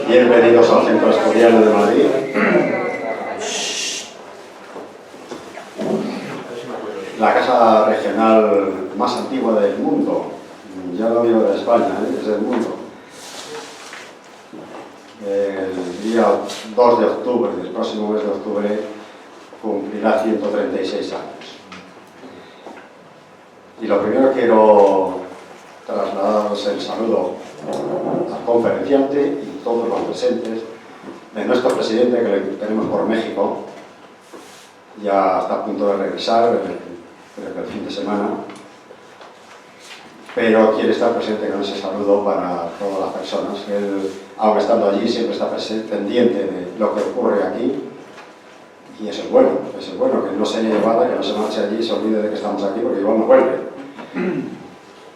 Bienvenidos al Centro Asturiano de Madrid. La casa regional más antigua del mundo. Ya no digo de España, es del mundo. El día 2 de octubre, del próximo mes de octubre, cumplirá 136 años. Y lo primero quiero trasladaros el saludo al conferenciante y todos los presentes de nuestro presidente, que le tenemos por México, ya está a punto de regresar, creo que el fin de semana, pero quiere estar presente con ese saludo para todas las personas. Él, aun estando allí, siempre está pendiente de lo que ocurre aquí, y eso es bueno, que no se vaya, que no se marche allí y se olvide de que estamos aquí, porque igual no vuelve.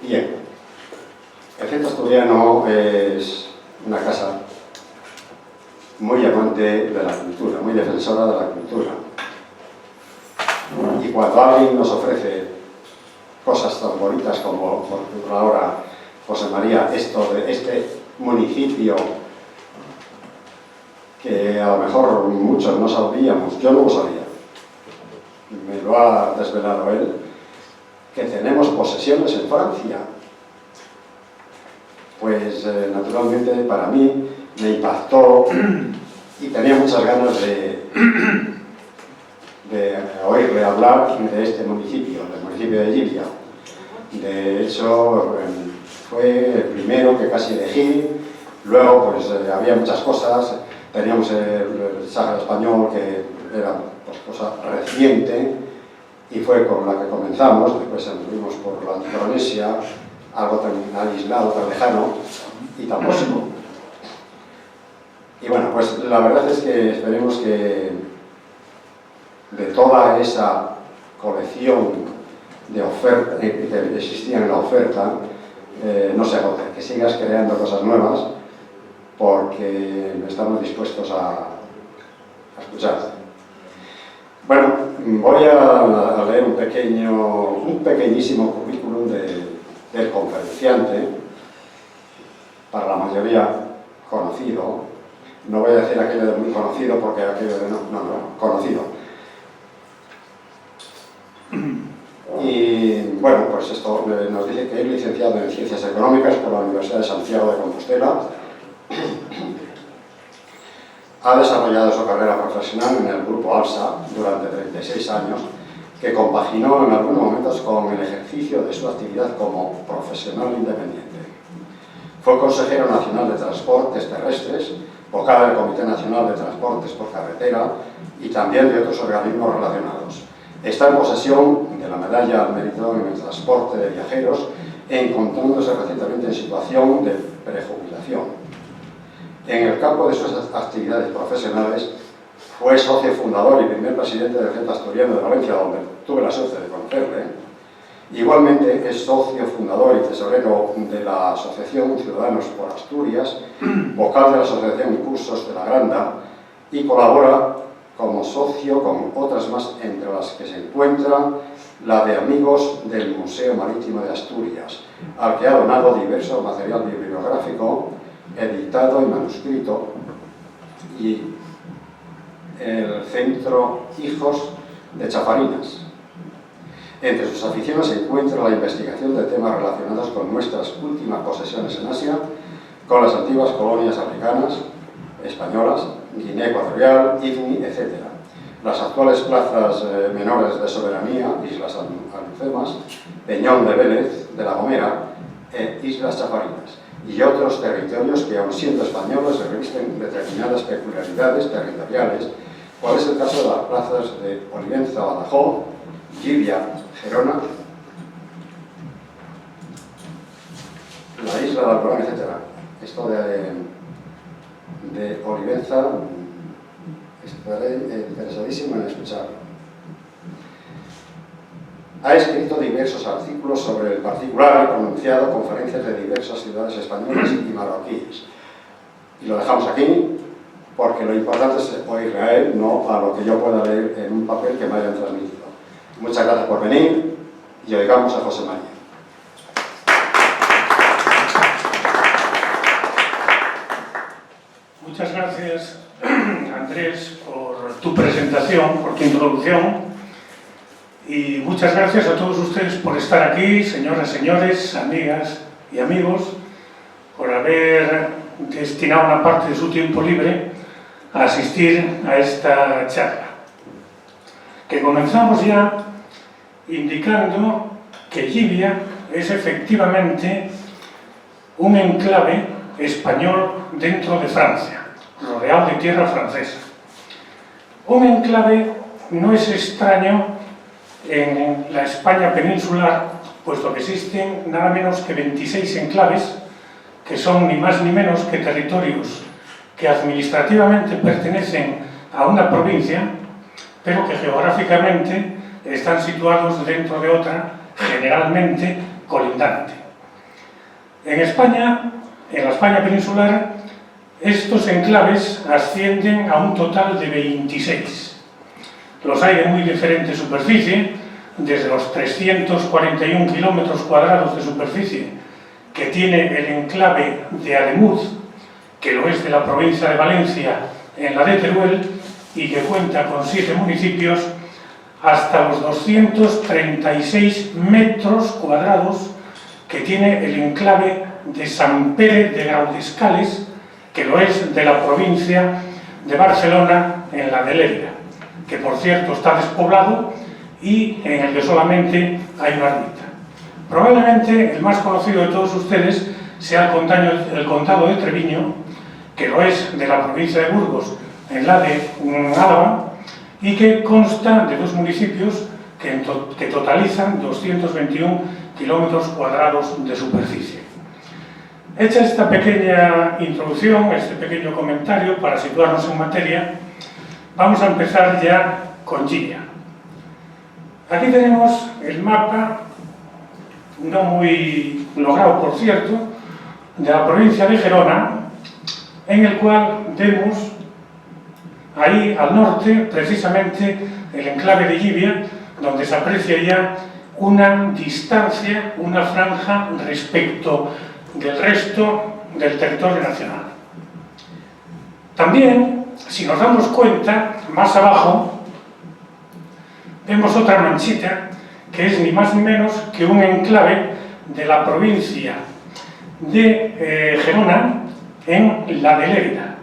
Bien, el Centro Asturiano es una casa muy amante de la cultura, muy defensora de la cultura. Y cuando alguien nos ofrece cosas tan bonitas como, por ejemplo, ahora, José María, esto de este municipio que a lo mejor muchos no sabíamos, yo no lo sabía, me lo ha desvelado él, que tenemos posesiones en Francia. Pues naturalmente para mí me impactó y tenía muchas ganas de oírle hablar de este municipio, del municipio de Llívia. De hecho, fue el primero que casi elegí. Luego pues había muchas cosas, teníamos el Sáhara español, que era pues, cosa reciente, y fue con la que comenzamos. Después nos fuimos por la Micronesia, algo tan aislado, tan lejano, y tan próximo. Y bueno, pues la verdad es que esperemos que de toda esa colección de oferta que existía en la oferta, no se agote, que sigas creando cosas nuevas, porque estamos dispuestos a escuchar. Bueno, voy a leer un pequeñísimo currículum del conferenciante, para la mayoría conocido. No voy a decir aquello de muy conocido, porque aquello de no, conocido. Y bueno, pues esto nos dice que es licenciado en Ciencias Económicas por la Universidad de Santiago de Compostela. Ha desarrollado su carrera profesional en el Grupo ALSA durante 36 años, que compaginó en algunos momentos con el ejercicio de su actividad como profesional independiente. Fue consejero nacional de Transportes Terrestres, vocal del Comité Nacional de Transportes por Carretera y también de otros organismos relacionados. Está en posesión de la medalla al mérito en el transporte de viajeros, encontrándose recientemente en situación de prejubilación. En el campo de sus actividades profesionales, fue socio fundador y primer presidente del Centro Asturiano de Valencia, donde tuve la suerte de conocerle. Igualmente es socio fundador y tesorero de la Asociación Ciudadanos por Asturias, vocal de la Asociación Cursos de la Granda, y colabora como socio con otras más, entre las que se encuentra la de Amigos del Museo Marítimo de Asturias, al que ha donado diverso material bibliográfico, editado y manuscrito, y el Centro Hijos de Chafarinas. Entre sus aficiones se encuentra la investigación de temas relacionados con nuestras últimas posesiones en Asia, con las antiguas colonias africanas, españolas, Guinea Ecuatorial, IFNI, etc. Las actuales plazas menores de soberanía, Islas Alhucemas, Peñón de Vélez, de La Gomera e Islas Chafarinas, y otros territorios que, aun siendo españoles, revisten determinadas peculiaridades territoriales, cual es el caso de las plazas de Olivenza, Badajoz, Llívia, Gerona, la isla de Alborán, etc. Esto de Olivenza, estaré interesadísimo en escucharlo. Ha escrito diversos artículos sobre el particular y pronunciado conferencias de diversas ciudades españolas y marroquíes. Y lo dejamos aquí, porque lo importante es oírle a él, no a lo que yo pueda leer en un papel que me hayan transmitido. Muchas gracias por venir y oigamos a José María. Muchas gracias, Andrés, por tu presentación, por tu introducción, y muchas gracias a todos ustedes por estar aquí, señoras, señores, amigas y amigos, por haber destinado una parte de su tiempo libre a asistir a esta charla. Que comenzamos ya indicando que Llivia es efectivamente un enclave español dentro de Francia, rodeado de tierra francesa. Un enclave no es extraño en la España peninsular, puesto que existen nada menos que 26 enclaves, que son ni más ni menos que territorios que administrativamente pertenecen a una provincia, pero que geográficamente están situados dentro de otra, generalmente colindante. En España, en la España peninsular, estos enclaves ascienden a un total de 26. Los hay de muy diferente superficie, desde los 341 kilómetros cuadrados de superficie que tiene el enclave de Ademuz, que lo es de la provincia de Valencia, en la de Teruel, y que cuenta con 7 municipios, hasta los 236 metros cuadrados que tiene el enclave de Sant Pere de Gaudescales, que lo es de la provincia de Barcelona, en la de Lérida, que por cierto está despoblado y en el que solamente hay una ermita. Probablemente el más conocido de todos ustedes sea el condado de Treviño, que lo es de la provincia de Burgos, en la de Álava, y que consta de 2 municipios que totalizan 221 kilómetros cuadrados de superficie. Hecha esta pequeña introducción, este pequeño comentario para situarnos en materia, vamos a empezar ya con Llivia. Aquí tenemos el mapa, no muy logrado por cierto, de la provincia de Gerona, en el cual vemos ahí al norte, precisamente, el enclave de Llivia, donde se aprecia ya una distancia, una franja respecto del resto del territorio nacional. También, si nos damos cuenta, más abajo, vemos otra manchita, que es ni más ni menos que un enclave de la provincia de Gerona en la de Lérida.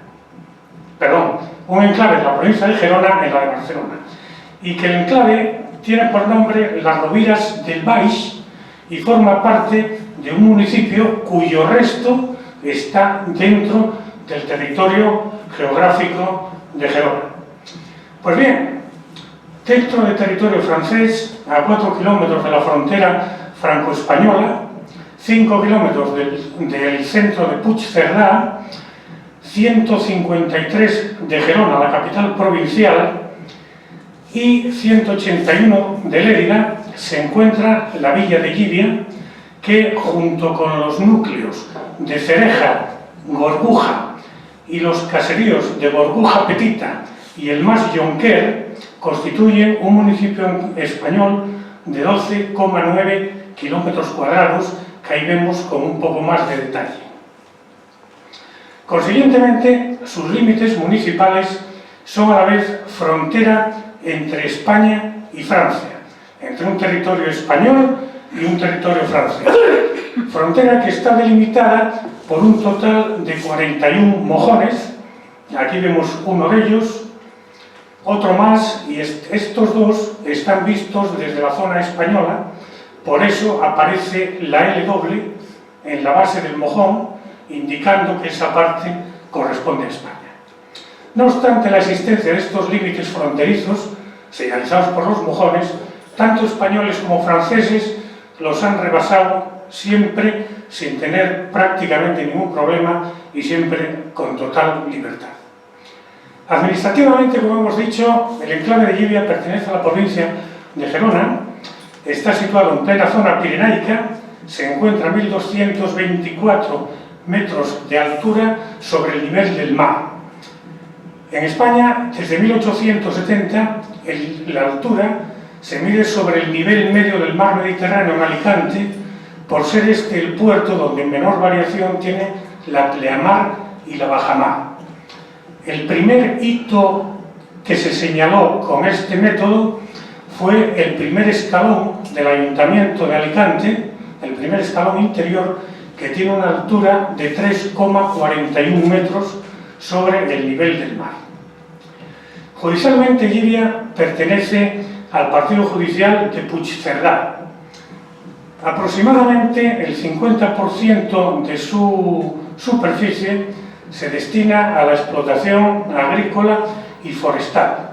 Perdón, un enclave de la provincia de Gerona en la de Barcelona. Y que el enclave tiene por nombre Las Roviras del Baix y forma parte de un municipio cuyo resto está dentro del territorio geográfico de Gerona. Pues bien, dentro del territorio francés, a 4 kilómetros de la frontera franco-española, 5 kilómetros del centro de Puigcerdà, 153 de Gerona, la capital provincial, y 181 de Lérida, se encuentra la villa de Llivia, que junto con los núcleos de Cereja, Gorguja y los caseríos de Gorguja Petita y el Mas Jonquer constituyen un municipio español de 12,9 kilómetros cuadrados, que ahí vemos con un poco más de detalle. Consiguientemente, sus límites municipales son a la vez frontera entre España y Francia, entre un territorio español y un territorio francés. Frontera que está delimitada por un total de 41 mojones, aquí vemos uno de ellos, otro más, y estos dos están vistos desde la zona española, por eso aparece la L doble en la base del mojón, indicando que esa parte corresponde a España. No obstante la existencia de estos límites fronterizos, señalizados por los mojones, tanto españoles como franceses los han rebasado siempre sin tener prácticamente ningún problema y siempre con total libertad. Administrativamente, como hemos dicho, el enclave de Llivia pertenece a la provincia de Gerona, está situado en plena zona pirenaica, se encuentra a 1224 metros de altura sobre el nivel del mar. En España, desde 1870, la altura se mide sobre el nivel medio del mar Mediterráneo en Alicante, por ser este el puerto donde menor variación tiene la pleamar y la bajamar. El primer hito que se señaló con este método fue el primer escalón del Ayuntamiento de Alicante, el primer escalón interior, que tiene una altura de 3,41 metros sobre el nivel del mar. Judicialmente, Llívia pertenece al partido judicial de Puigcerdá. Aproximadamente el 50% de su superficie se destina a la explotación agrícola y forestal.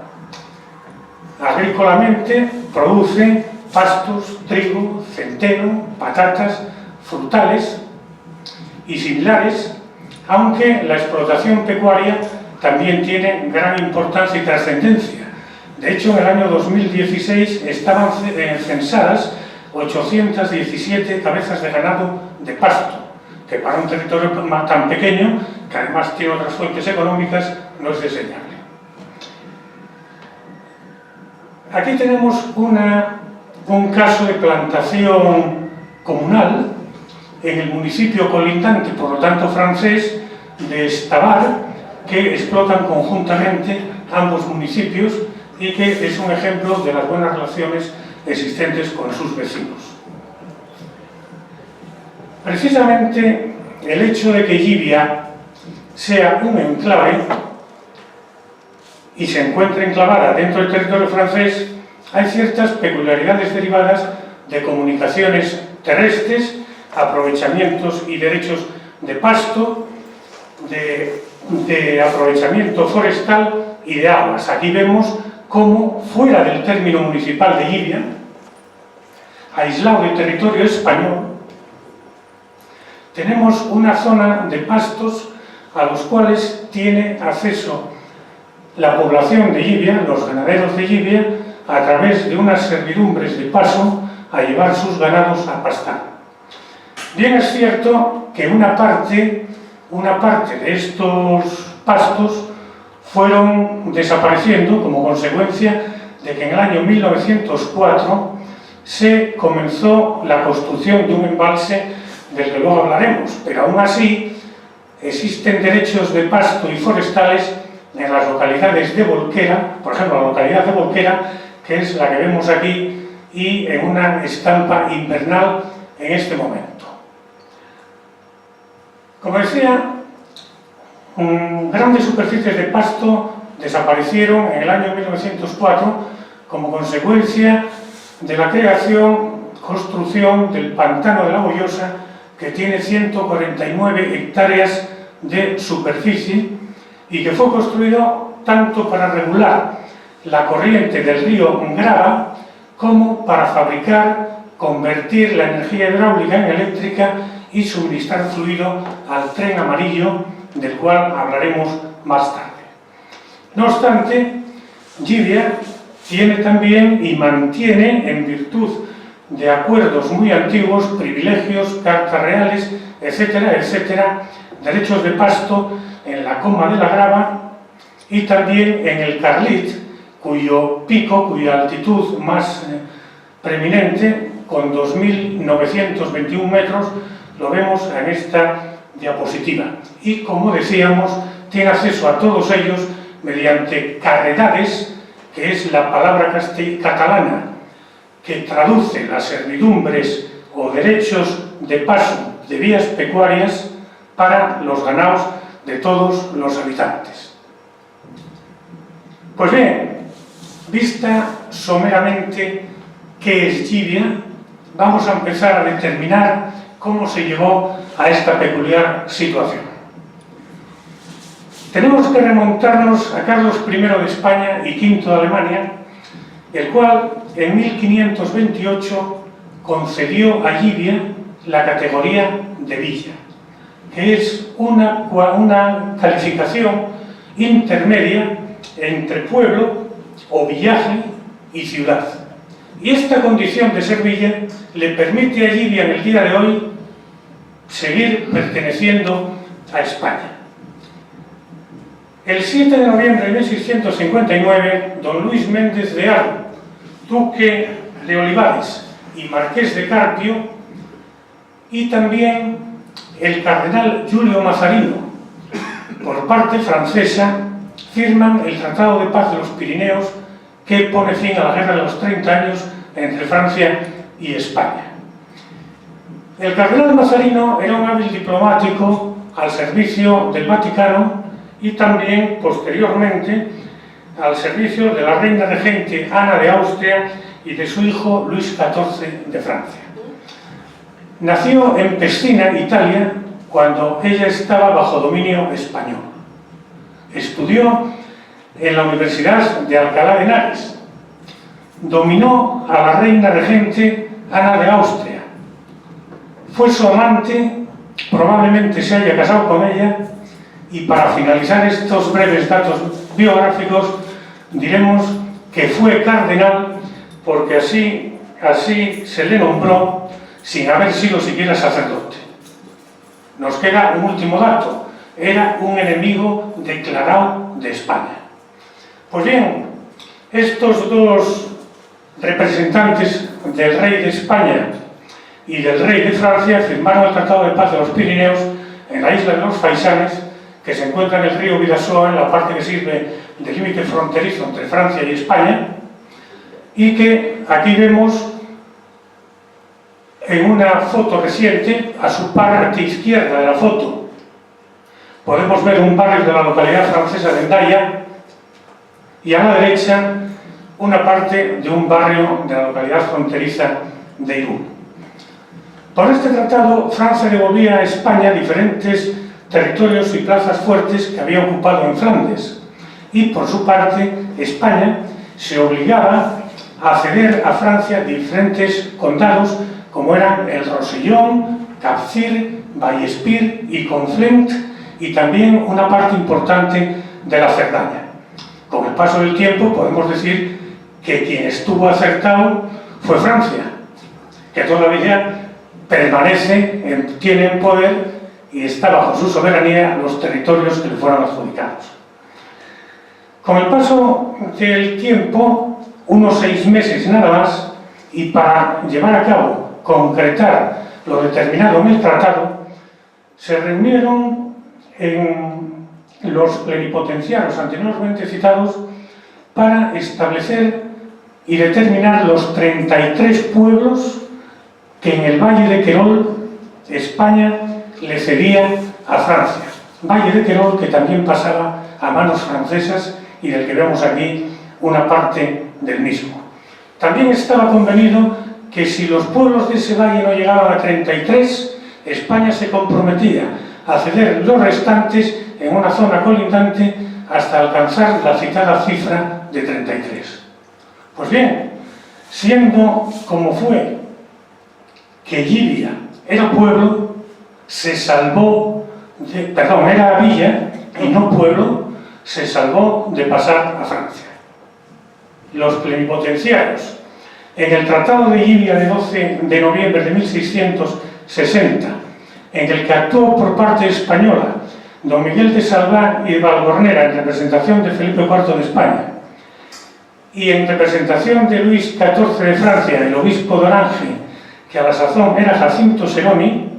Agrícolamente produce pastos, trigo, centeno, patatas, frutales y similares, aunque la explotación pecuaria también tiene gran importancia y trascendencia. De hecho, en el año 2016 estaban censadas 817 cabezas de ganado de pasto, que para un territorio tan pequeño, que además tiene otras fuentes económicas, no es deseable. Aquí tenemos un caso de plantación comunal en el municipio colindante, por lo tanto francés, de Estavar, que explotan conjuntamente ambos municipios y que es un ejemplo de las buenas relaciones existentes con sus vecinos. Precisamente el hecho de que Llívia sea un enclave y se encuentre enclavada dentro del territorio francés, hay ciertas peculiaridades derivadas de comunicaciones terrestres, aprovechamientos y derechos de pasto, de aprovechamiento forestal y de aguas. Aquí vemos cómo fuera del término municipal de Llívia, aislado del territorio español, tenemos una zona de pastos a los cuales tiene acceso la población de Llívia, los ganaderos de Llívia, a través de unas servidumbres de paso a llevar sus ganados a pastar. Bien es cierto que una parte de estos pastos fueron desapareciendo como consecuencia de que en el año 1904 se comenzó la construcción de un embalse del que luego hablaremos, pero aún así existen derechos de pasto y forestales en las localidades de Volquera, por ejemplo la localidad de Volquera, que es la que vemos aquí, y en una estampa invernal en este momento. Como decía, grandes superficies de pasto desaparecieron en el año 1904 como consecuencia de la construcción del pantano de la Bollosa, que tiene 149 hectáreas de superficie y que fue construido tanto para regular la corriente del río Grava como para fabricar, convertir la energía hidráulica en eléctrica y suministrar fluido al tren amarillo, del cual hablaremos más tarde. No obstante, Llívia tiene también y mantiene, en virtud de acuerdos muy antiguos, privilegios, cartas reales, etcétera, etcétera, derechos de pasto en la Coma de la Grava y también en el Carlit, cuyo pico, cuya altitud más preeminente, con 2.921 metros, lo vemos en esta diapositiva. Y, como decíamos, tiene acceso a todos ellos mediante carredades, que es la palabra catalana que traduce las servidumbres o derechos de paso de vías pecuarias para los ganados de todos los habitantes. Pues bien, vista someramente qué es Llívia, vamos a empezar a determinar cómo se llegó a esta peculiar situación. Tenemos que remontarnos a Carlos I de España y V de Alemania, el cual en 1528 concedió a Llívia la categoría de villa, que es una calificación intermedia entre pueblo o villaje y ciudad. Y esta condición de ser villa le permite a Llívia en el día de hoy seguir perteneciendo a España. El 7 de noviembre de 1659, don Luis Méndez de Haro, duque de Olivares y marqués de Carpio, y también el cardenal Giulio Mazzarino, por parte francesa, firman el Tratado de Paz de los Pirineos, que pone fin a la Guerra de los 30 años entre Francia y España. El cardenal Mazarino era un hábil diplomático al servicio del Vaticano y también, posteriormente, al servicio de la reina regente Ana de Austria y de su hijo Luis XIV de Francia. Nació en Pestina, Italia, cuando ella estaba bajo dominio español. Estudió en la Universidad de Alcalá de Henares. Dominó a la reina regente Ana de Austria. Fue su amante, probablemente se haya casado con ella, y para finalizar estos breves datos biográficos, diremos que fue cardenal porque así se le nombró sin haber sido siquiera sacerdote. Nos queda un último dato: era un enemigo declarado de España. Pues bien, estos dos representantes del rey de España y del rey de Francia firmaron el Tratado de Paz de los Pirineos en la isla de los Faisanes, que se encuentra en el río Bidasoa, en la parte que sirve de límite fronterizo entre Francia y España, y que aquí vemos en una foto reciente, a su parte izquierda de la foto, podemos ver un barrio de la localidad francesa de Hendaia, y a la derecha una parte de un barrio de la localidad fronteriza de Irún. Por este tratado, Francia devolvía a España diferentes territorios y plazas fuertes que había ocupado en Flandes, y por su parte, España se obligaba a ceder a Francia diferentes condados como eran el Rosellón, Capcir, Vallespir y Conflent, y también una parte importante de la Cerdaña. Con el paso del tiempo podemos decir que quien estuvo acertado fue Francia, que todavía tiene en poder y está bajo su soberanía los territorios que le fueron adjudicados. Con el paso del tiempo, unos 6 meses nada más, y para llevar a cabo, concretar lo determinado en el tratado, se reunieron en los plenipotenciarios anteriormente citados para establecer y determinar los 33 pueblos que en el Valle de Querol, España le cedía a Francia. Valle de Querol que también pasaba a manos francesas y del que vemos aquí una parte del mismo. También estaba convenido que si los pueblos de ese valle no llegaban a 33, España se comprometía a ceder los restantes en una zona colindante hasta alcanzar la citada cifra de 33. Pues bien, siendo como fue que Llivia era pueblo, se salvó era villa y no pueblo, se salvó de pasar a Francia. Los plenipotenciarios, en el Tratado de Llivia de 12 de noviembre de 1660, en el que actuó por parte española don Miguel de Salván y de Valgornera en representación de Felipe IV de España, y en representación de Luis XIV de Francia, el obispo de Orange, que a la sazón era Jacinto Seroni,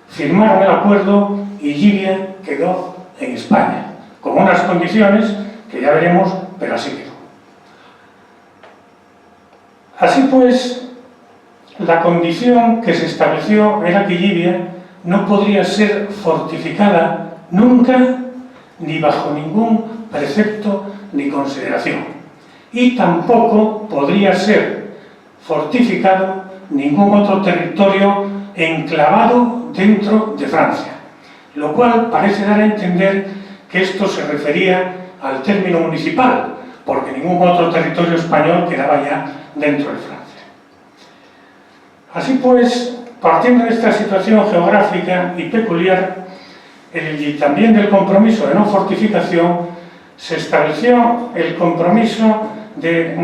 firmaron el acuerdo y Llivia quedó en España, con unas condiciones que ya veremos, pero así quedó. Así pues, la condición que se estableció era que Llivia no podría ser fortificada nunca, ni bajo ningún precepto ni consideración, y tampoco podría ser fortificado ningún otro territorio enclavado dentro de Francia, lo cual parece dar a entender que esto se refería al término municipal, porque ningún otro territorio español quedaba ya dentro de Francia. Así pues, partiendo de esta situación geográfica y peculiar, y también del compromiso de no fortificación, se estableció el compromiso de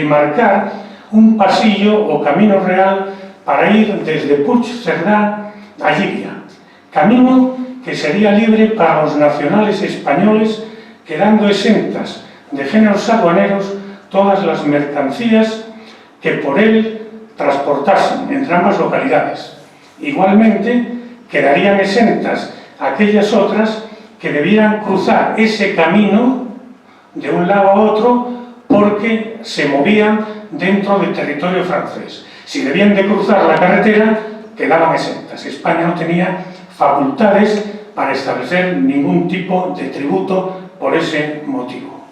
marcar un pasillo o camino real para ir desde Puigcerdá a Llivia, camino que sería libre para los nacionales españoles, quedando exentas de géneros aduaneros todas las mercancías que por él transportasen entre ambas localidades. Igualmente, quedarían exentas aquellas otras que debieran cruzar ese camino de un lado a otro porque se movían dentro del territorio francés. Si debían de cruzar la carretera, quedaban exentas. España no tenía facultades para establecer ningún tipo de tributo por ese motivo.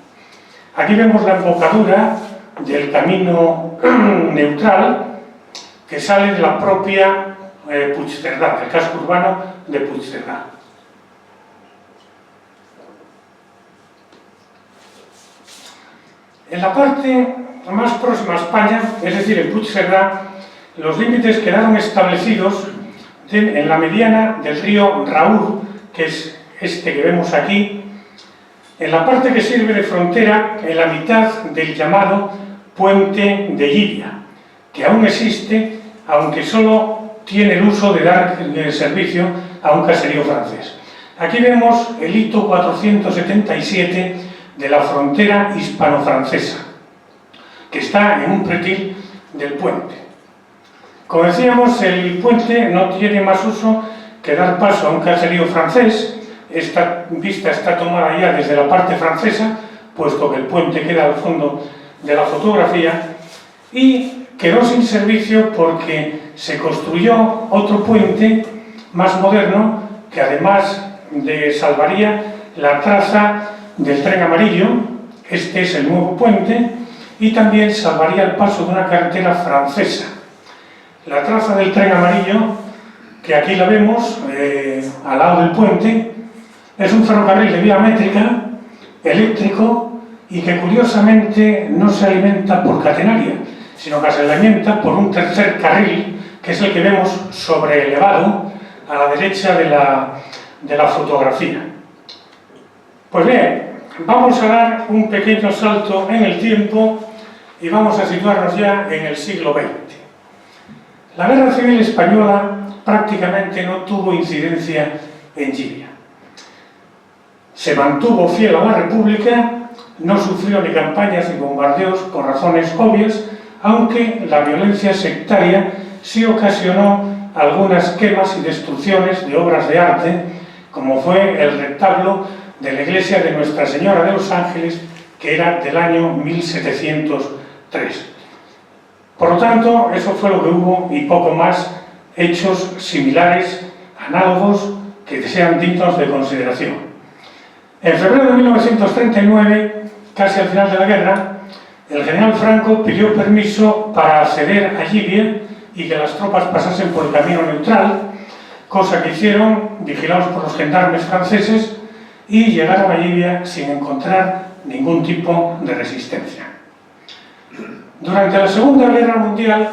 Aquí vemos la embocadura del camino neutral que sale de la propia Puigcerdá, del casco urbano de Puigcerdá. En la parte más próxima a España, es decir, en Puigcerdá, los límites quedaron establecidos en la mediana del río Raúl, que es este que vemos aquí, en la parte que sirve de frontera, en la mitad del llamado Puente de Llívia, que aún existe, aunque solo tiene el uso de dar servicio a un caserío francés. Aquí vemos el hito 477 de la frontera hispano-francesa, que está en un pretil del puente. Como decíamos, el puente no tiene más uso que dar paso a un caserío francés. Esta vista está tomada ya desde la parte francesa, puesto que el puente queda al fondo de la fotografía, y quedó sin servicio porque se construyó otro puente más moderno que además salvaría la traza del tren amarillo. Este es el nuevo puente, y también salvaría el paso de una carretera francesa. La traza del tren amarillo, que aquí la vemos al lado del puente, es un ferrocarril de vía métrica, eléctrico, y que curiosamente no se alimenta por catenaria, sino que se alimenta por un tercer carril, que es el que vemos sobreelevado a la derecha de la fotografía. Pues bien, vamos a dar un pequeño salto en el tiempo y vamos a situarnos ya en el siglo XX. La Guerra Civil Española prácticamente no tuvo incidencia en Llívia. Se mantuvo fiel a la República, no sufrió ni campañas ni bombardeos por razones obvias, aunque la violencia sectaria sí ocasionó algunas quemas y destrucciones de obras de arte, como fue el retablo de la iglesia de Nuestra Señora de los Ángeles, que era del año 1703. Por lo tanto, eso fue lo que hubo, y poco más, hechos similares, análogos, que sean dignos de consideración. En febrero de 1939, casi al final de la guerra, el general Franco pidió permiso para acceder a Llívia y que las tropas pasasen por el camino neutral, cosa que hicieron, vigilados por los gendarmes franceses, y llegaron a Llívia sin encontrar ningún tipo de resistencia. Durante la Segunda Guerra Mundial,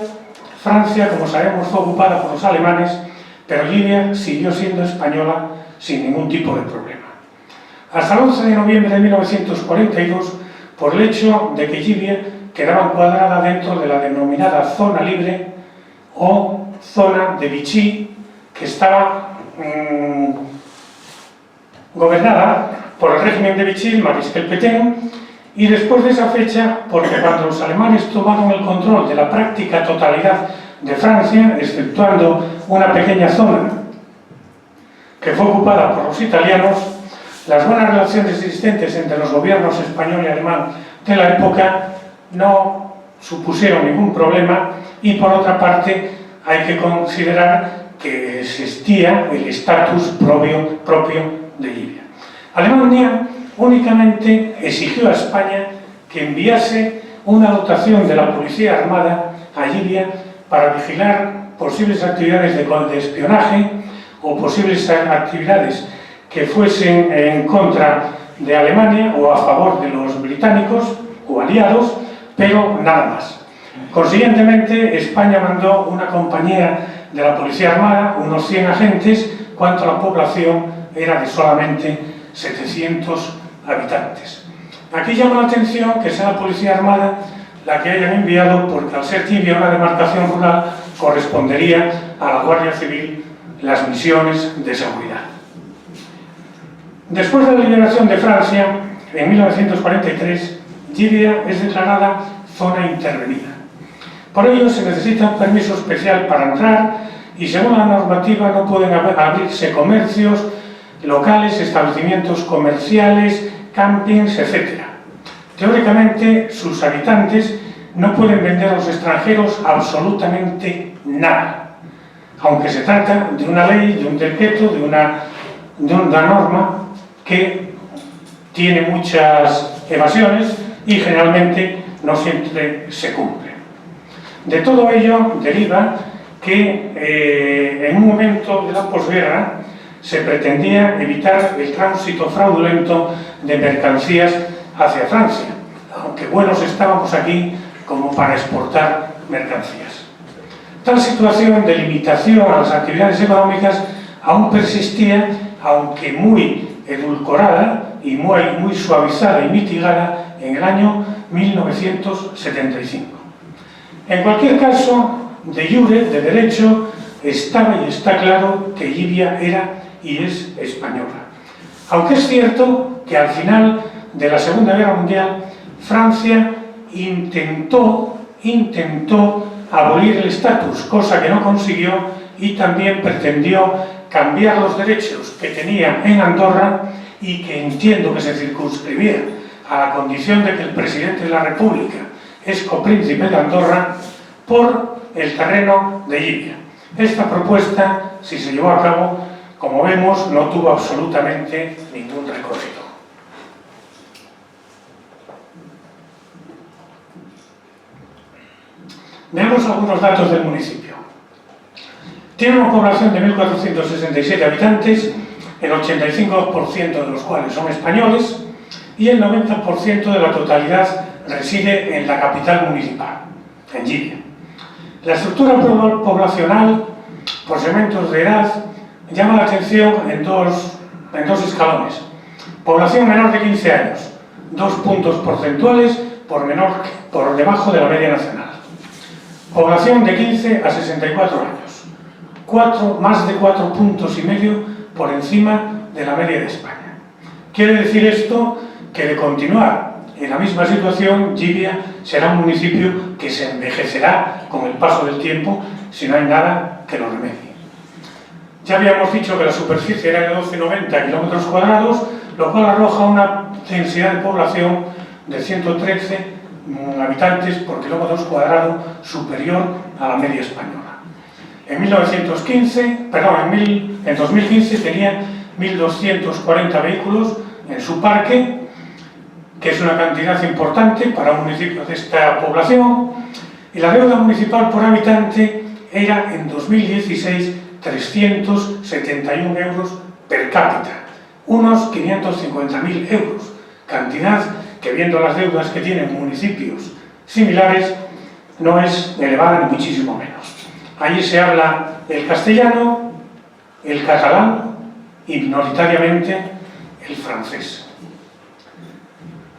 Francia, como sabemos, fue ocupada por los alemanes, pero Llívia siguió siendo española sin ningún tipo de problema. Hasta el 11 de noviembre de 1942, por el hecho de que Llívia quedaba encuadrada dentro de la denominada zona libre o zona de Vichy, que estaba gobernada por el régimen de Vichy, el mariscal Pétain, y después de esa fecha, porque cuando los alemanes tomaron el control de la práctica totalidad de Francia, exceptuando una pequeña zona que fue ocupada por los italianos, las buenas relaciones existentes entre los gobiernos español y alemán de la época no supusieron ningún problema, y por otra parte hay que considerar que existía el estatus propio de Llívia. Alemania únicamente exigió a España que enviase una dotación de la Policía Armada a Llívia para vigilar posibles actividades de espionaje o posibles actividades que fuesen en contra de Alemania o a favor de los británicos o aliados, pero nada más. Consiguientemente, España mandó una compañía de la Policía Armada, unos 100 agentes, cuando la población era de solamente 700 habitantes. Aquí llama la atención que sea la Policía Armada la que hayan enviado, porque al ser Llívia una demarcación rural, correspondería a la Guardia Civil las misiones de seguridad. Después de la liberación de Francia, en 1943, Llívia es declarada zona intervenida. Por ello se necesita un permiso especial para entrar, y según la normativa no pueden abrirse comercios locales, establecimientos comerciales, campings, etc. Teóricamente, sus habitantes no pueden vender a los extranjeros absolutamente nada, aunque se trata de una ley, de un decreto, de una norma que tiene muchas evasiones y generalmente no siempre se cumple. De todo ello deriva que en un momento de la posguerra se pretendía evitar el tránsito fraudulento de mercancías hacia Francia, aunque buenos estábamos aquí como para exportar mercancías. Tal situación de limitación a las actividades económicas aún persistía, aunque muy edulcorada y muy suavizada y mitigada en el año 1975. En cualquier caso, de jure, de derecho, estaba y está claro que Llivia era y es española. Aunque es cierto que al final de la Segunda Guerra Mundial, Francia intentó abolir el estatus, cosa que no consiguió, y también pretendió cambiar los derechos que tenía en Andorra y que entiendo que se circunscribía a la condición de que el presidente de la República es copríncipe de Andorra, por el terreno de Llivia. Esta propuesta, si se llevó a cabo, como vemos, no tuvo absolutamente ningún recorrido. Veamos algunos datos del municipio. Tiene una población de 1.467 habitantes, el 85% de los cuales son españoles, y el 90% de la totalidad reside en la capital municipal, en Llivia. La estructura poblacional, por segmentos de edad, llama la atención en dos escalones. Población menor de 15 años, 2 puntos porcentuales por debajo de la media nacional. Población de 15 a 64 años, más de 4,5 puntos por encima de la media de España. Quiere decir esto que, de continuar en la misma situación, Llivia será un municipio que se envejecerá con el paso del tiempo si no hay nada que lo remedie. Ya habíamos dicho que la superficie era de 12,90 kilómetros cuadrados, lo cual arroja una densidad de población de 113 habitantes por kilómetros cuadrados superior a la media española. En 2015 tenía 1.240 vehículos en su parque, que es una cantidad importante para un municipio de esta población, y la deuda municipal por habitante era en 2016 371 euros per cápita, unos 550.000 euros, cantidad que, viendo las deudas que tienen municipios similares, no es elevada ni muchísimo menos. Allí se habla el castellano, el catalán y minoritariamente el francés.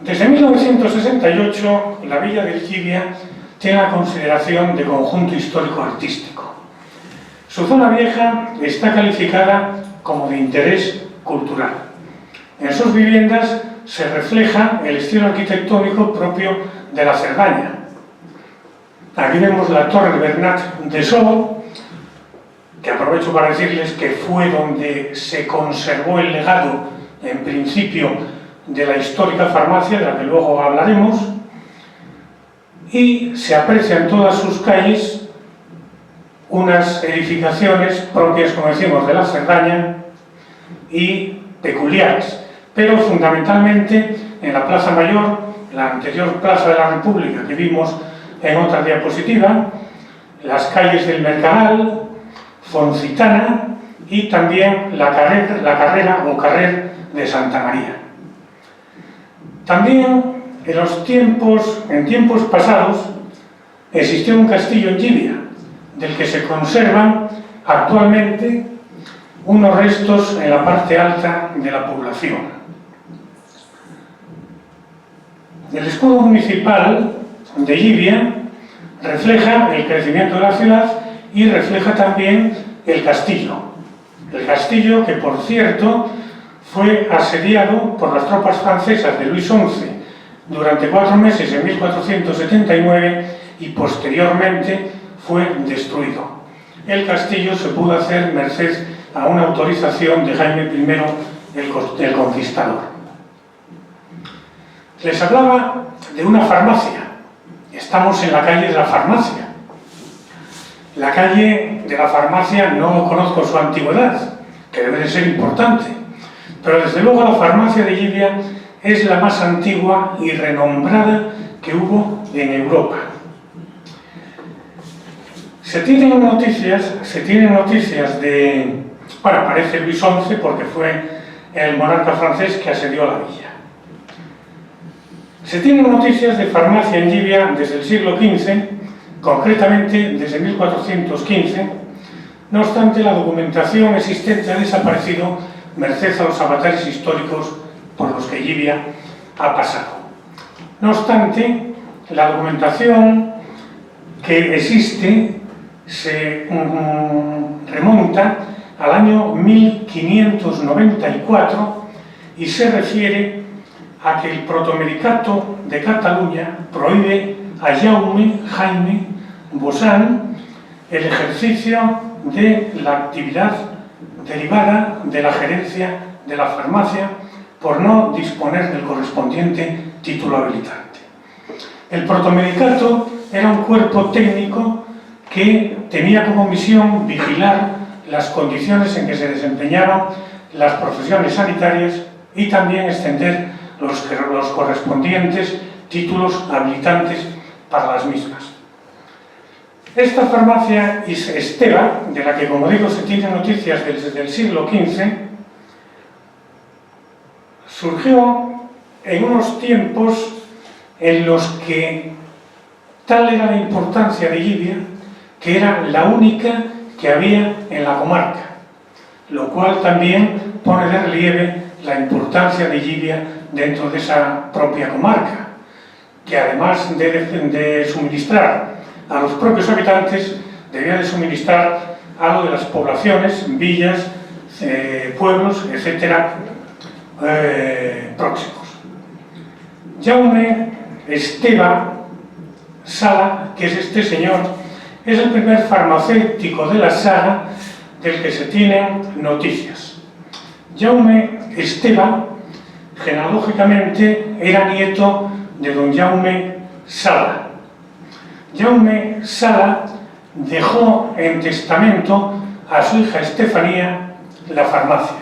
Desde 1968, la villa de Llivia tiene la consideración de conjunto histórico-artístico. Su zona vieja está calificada como de interés cultural. En sus viviendas se refleja el estilo arquitectónico propio de la Cerdaña. Aquí vemos la Torre Bernat de Só, que aprovecho para decirles que fue donde se conservó el legado, en principio, de la histórica farmacia, de la que luego hablaremos, y se aprecia en todas sus calles unas edificaciones propias, como decimos, de la Cerdaña y peculiares, pero fundamentalmente en la Plaza Mayor, la anterior Plaza de la República que vimos en otra diapositiva, las calles del Mercadal, Foncitana y también la carrera o carrer de Santa María. También en tiempos pasados existió un castillo en Llivia, del que se conservan actualmente unos restos en la parte alta de la población. El escudo municipal de Llivia refleja el crecimiento de la ciudad y refleja también el castillo. El castillo que, por cierto, fue asediado por las tropas francesas de Luis XI durante 4 meses en 1479 y posteriormente fue destruido. El castillo se pudo hacer merced a una autorización de Jaime I el conquistador. Les hablaba de una farmacia. Estamos en la calle de la farmacia. La calle de la farmacia no conozco su antigüedad, que debe de ser importante, pero desde luego la farmacia de Llivia es la más antigua y renombrada que hubo en Europa. Se tienen noticias de... Bueno, aparece Luis XI porque fue el monarca francés que asedió la villa. Se tienen noticias de farmacia en Llivia desde el siglo XV, concretamente desde 1415, no obstante la documentación existente ha desaparecido merced a los avatares históricos por los que Llivia ha pasado. No obstante, la documentación que existe se remonta al año 1594 y se refiere a que el protomedicato de Cataluña prohíbe a Jaume Jaime Bossan el ejercicio de la actividad derivada de la gerencia de la farmacia por no disponer del correspondiente título habilitante. El protomedicato era un cuerpo técnico que tenía como misión vigilar las condiciones en que se desempeñaban las profesiones sanitarias y también extender los correspondientes títulos habilitantes para las mismas. Esta farmacia Esteva, de la que, como digo, se tienen noticias desde el siglo XV, surgió en unos tiempos en los que tal era la importancia de Llivia que era la única que había en la comarca, lo cual también pone de relieve la importancia de Llivia dentro de esa propia comarca, que además de suministrar a los propios habitantes, debía de suministrar algo de las poblaciones, villas, pueblos, etcétera, próximos. Jaume Esteva Sala, que es este señor, es el primer farmacéutico de la saga del que se tienen noticias. Jaume Esteva, genealógicamente, era nieto de don Jaume Sala. Jaume Sala dejó en testamento a su hija Estefanía la farmacia.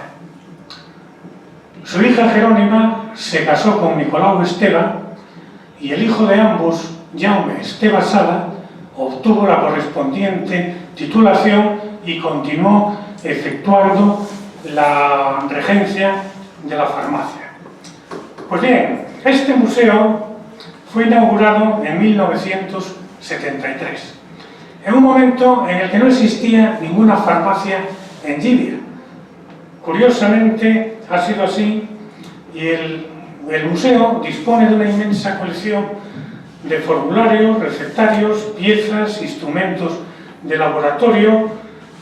Su hija Jerónima se casó con Nicolau Esteva y el hijo de ambos, Jaume Esteva Sala, obtuvo la correspondiente titulación y continuó efectuando la regencia de la farmacia. Pues bien, este museo fue inaugurado en 1973, en un momento en el que no existía ninguna farmacia en Llivia. Curiosamente ha sido así y el museo dispone de una inmensa colección de formularios, recetarios, piezas, instrumentos de laboratorio,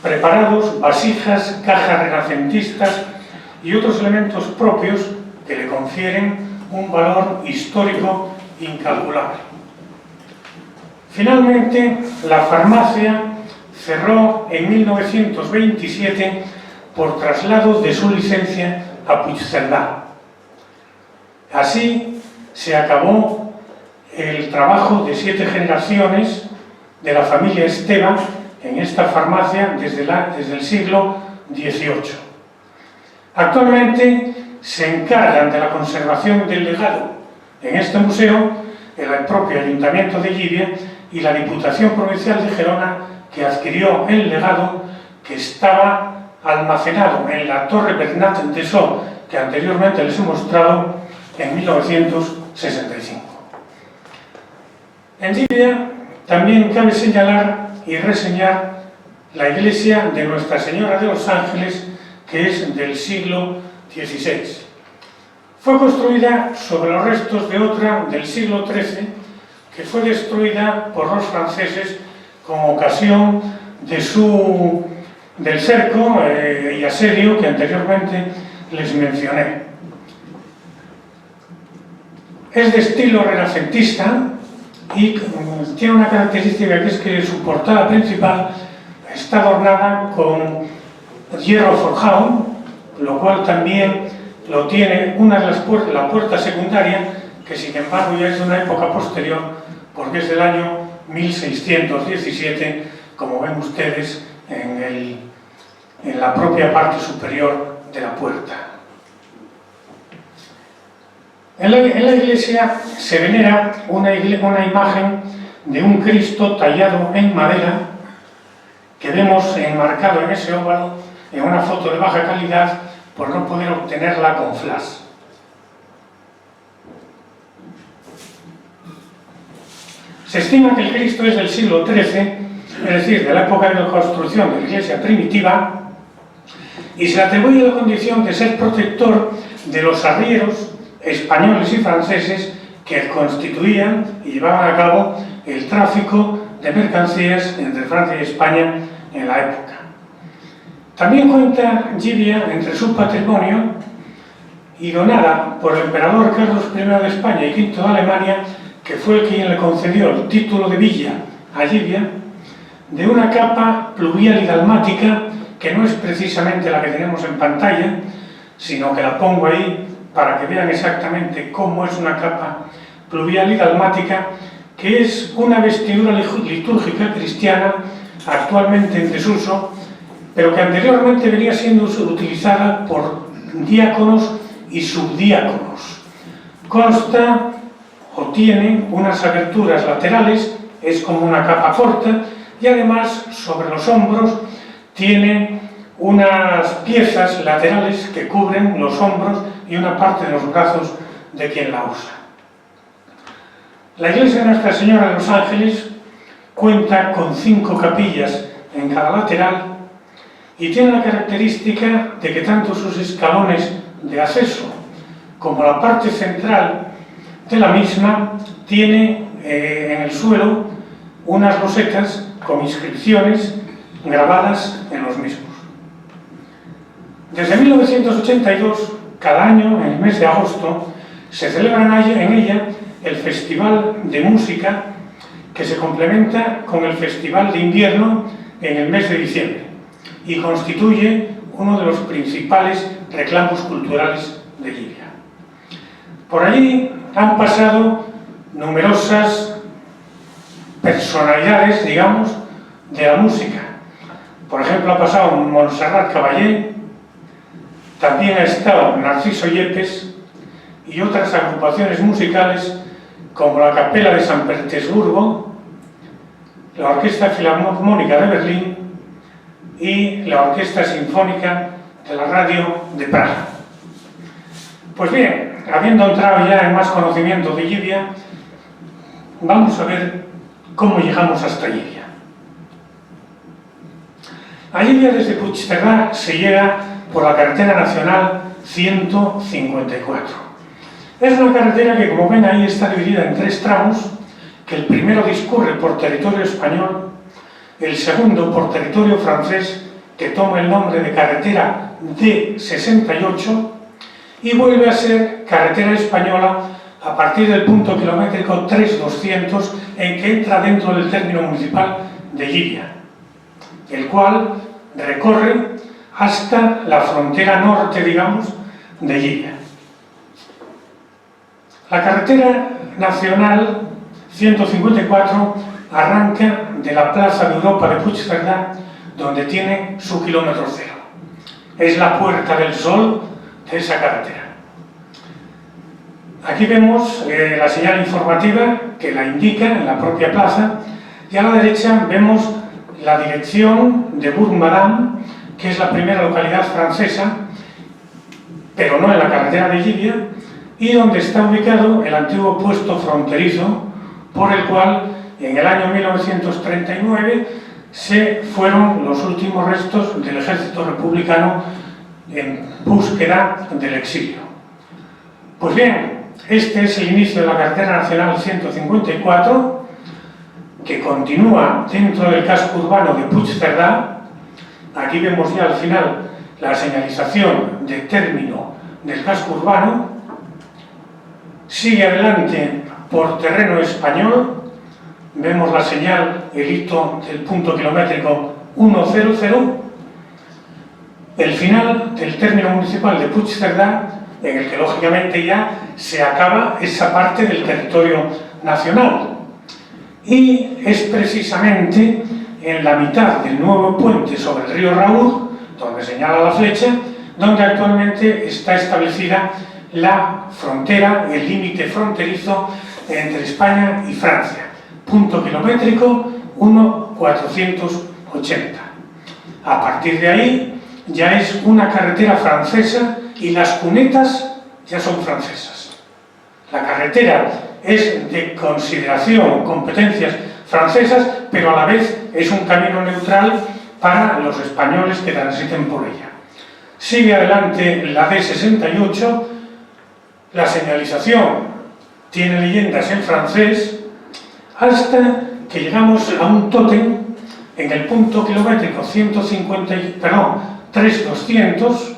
preparados, vasijas, cajas renacentistas y otros elementos propios que le confieren un valor histórico incalculable. Finalmente, la farmacia cerró en 1927 por traslado de su licencia a Puigcerdá. Así se acabó el trabajo de 7 generaciones de la familia Esteva en esta farmacia desde el siglo XVIII. Actualmente se encargan de la conservación del legado en este museo el propio Ayuntamiento de Llivia y la Diputación Provincial de Gerona, que adquirió el legado que estaba almacenado en la Torre Bernat de So, que anteriormente les he mostrado en 1965. En Llivia también cabe señalar y reseñar la iglesia de Nuestra Señora de los Ángeles, que es del siglo XVI. Fue construida sobre los restos de otra del siglo XIII, que fue destruida por los franceses con ocasión del cerco y asedio que anteriormente les mencioné. Es de estilo renacentista y tiene una característica, que es que su portada principal está adornada con hierro forjado, lo cual también lo tiene la puerta secundaria, que sin embargo ya es de una época posterior, porque es del año 1617, como ven ustedes en la propia parte superior de la puerta. En la iglesia se venera una imagen de un Cristo tallado en madera, que vemos enmarcado en ese óvalo en una foto de baja calidad por no poder obtenerla con flash. Se estima que el Cristo es del siglo XIII, es decir, de la época de la construcción de la iglesia primitiva, y se le atribuye la condición de ser protector de los arrieros españoles y franceses que constituían y llevaban a cabo el tráfico de mercancías entre Francia y España en la época. También cuenta Llívia entre su patrimonio, y donada por el emperador Carlos I de España y V de Alemania, que fue quien le concedió el título de villa a Llívia, de una capa pluvial y dalmática, que no es precisamente la que tenemos en pantalla, sino que la pongo ahí para que vean exactamente cómo es una capa pluvial y dalmática, que es una vestidura litúrgica cristiana actualmente en desuso, pero que anteriormente venía siendo utilizada por diáconos y subdiáconos. Consta o tiene unas aberturas laterales, es como una capa corta, y además sobre los hombros tiene unas piezas laterales que cubren los hombros y una parte de los brazos de quien la usa. La iglesia de Nuestra Señora de los Ángeles cuenta con 5 capillas en cada lateral y tiene la característica de que tanto sus escalones de acceso como la parte central de la misma tiene en el suelo unas rosetas con inscripciones grabadas en los mismos. Desde 1982, cada año, en el mes de agosto, se celebra en ella el Festival de Música, que se complementa con el Festival de Invierno en el mes de diciembre y constituye uno de los principales reclamos culturales de Llívia. Por allí han pasado numerosas personalidades, digamos, de la música. Por ejemplo, ha pasado Montserrat Caballé, también ha estado Narciso Yepes y otras agrupaciones musicales como la Capella de San Petersburgo, la Orquesta Filarmónica de Berlín y la Orquesta Sinfónica de la Radio de Praga. Pues bien, habiendo entrado ya en más conocimiento de Llívia, vamos a ver cómo llegamos hasta Llívia. A Llívia desde Puigcerdá se llega por la carretera nacional 154. Es una carretera que, como ven ahí, está dividida en 3 tramos, que el primero discurre por territorio español, el segundo por territorio francés, que toma el nombre de carretera D68, y vuelve a ser carretera española a partir del punto kilométrico 3200, en que entra dentro del término municipal de Llívia, el cual recorre hasta la frontera norte, digamos, de Llívia. La carretera nacional 154 arranca de la Plaza de Europa de Puigcerdá, donde tiene su kilómetro cero. Es la Puerta del Sol de esa carretera. Aquí vemos la señal informativa que la indica en la propia plaza, y a la derecha vemos la dirección de Bourg-Madame, que es la primera localidad francesa, pero no en la carretera de Llívia, y donde está ubicado el antiguo puesto fronterizo por el cual en el año 1939 se fueron los últimos restos del ejército republicano en búsqueda del exilio. Pues bien, este es el inicio de la carretera nacional 154, que continúa dentro del casco urbano de Puigcerdá. Aquí vemos ya al final la señalización de término del casco urbano. Sigue adelante por terreno español, vemos la señal, el hito del punto kilométrico 100. El final del término municipal de Puigcerdá en el que lógicamente ya se acaba esa parte del territorio nacional. Y es precisamente en la mitad del nuevo puente sobre el río Raúd, donde señala la flecha, donde actualmente está establecida la frontera, el límite fronterizo entre España y Francia. Punto kilométrico 1,480. A partir de ahí ya es una carretera francesa y las cunetas ya son francesas. La carretera es de consideración, competencias francesas, pero a la vez es un camino neutral para los españoles que transiten por ella. Sigue adelante la D68, la señalización tiene leyendas en francés, hasta que llegamos a un tótem en el punto kilométrico 3200,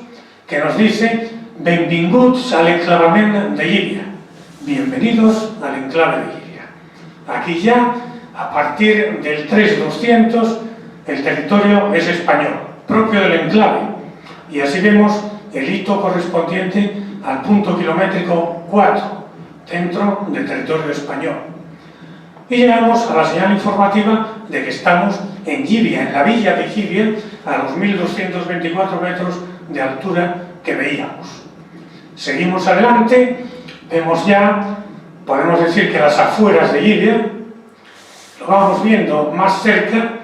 que nos dice «Benvinguts a l'enclavament de Llívia», bienvenidos al enclave de Llívia. Aquí ya, a partir del 3200, el territorio es español, propio del enclave, y así vemos el hito correspondiente al punto kilométrico 4, dentro del territorio español. Y llegamos a la señal informativa de que estamos en Llívia, en la villa de Llívia, a los 1224 metros de altura que veíamos. Seguimos adelante, vemos ya, podemos decir que las afueras de Llívia, lo vamos viendo más cerca,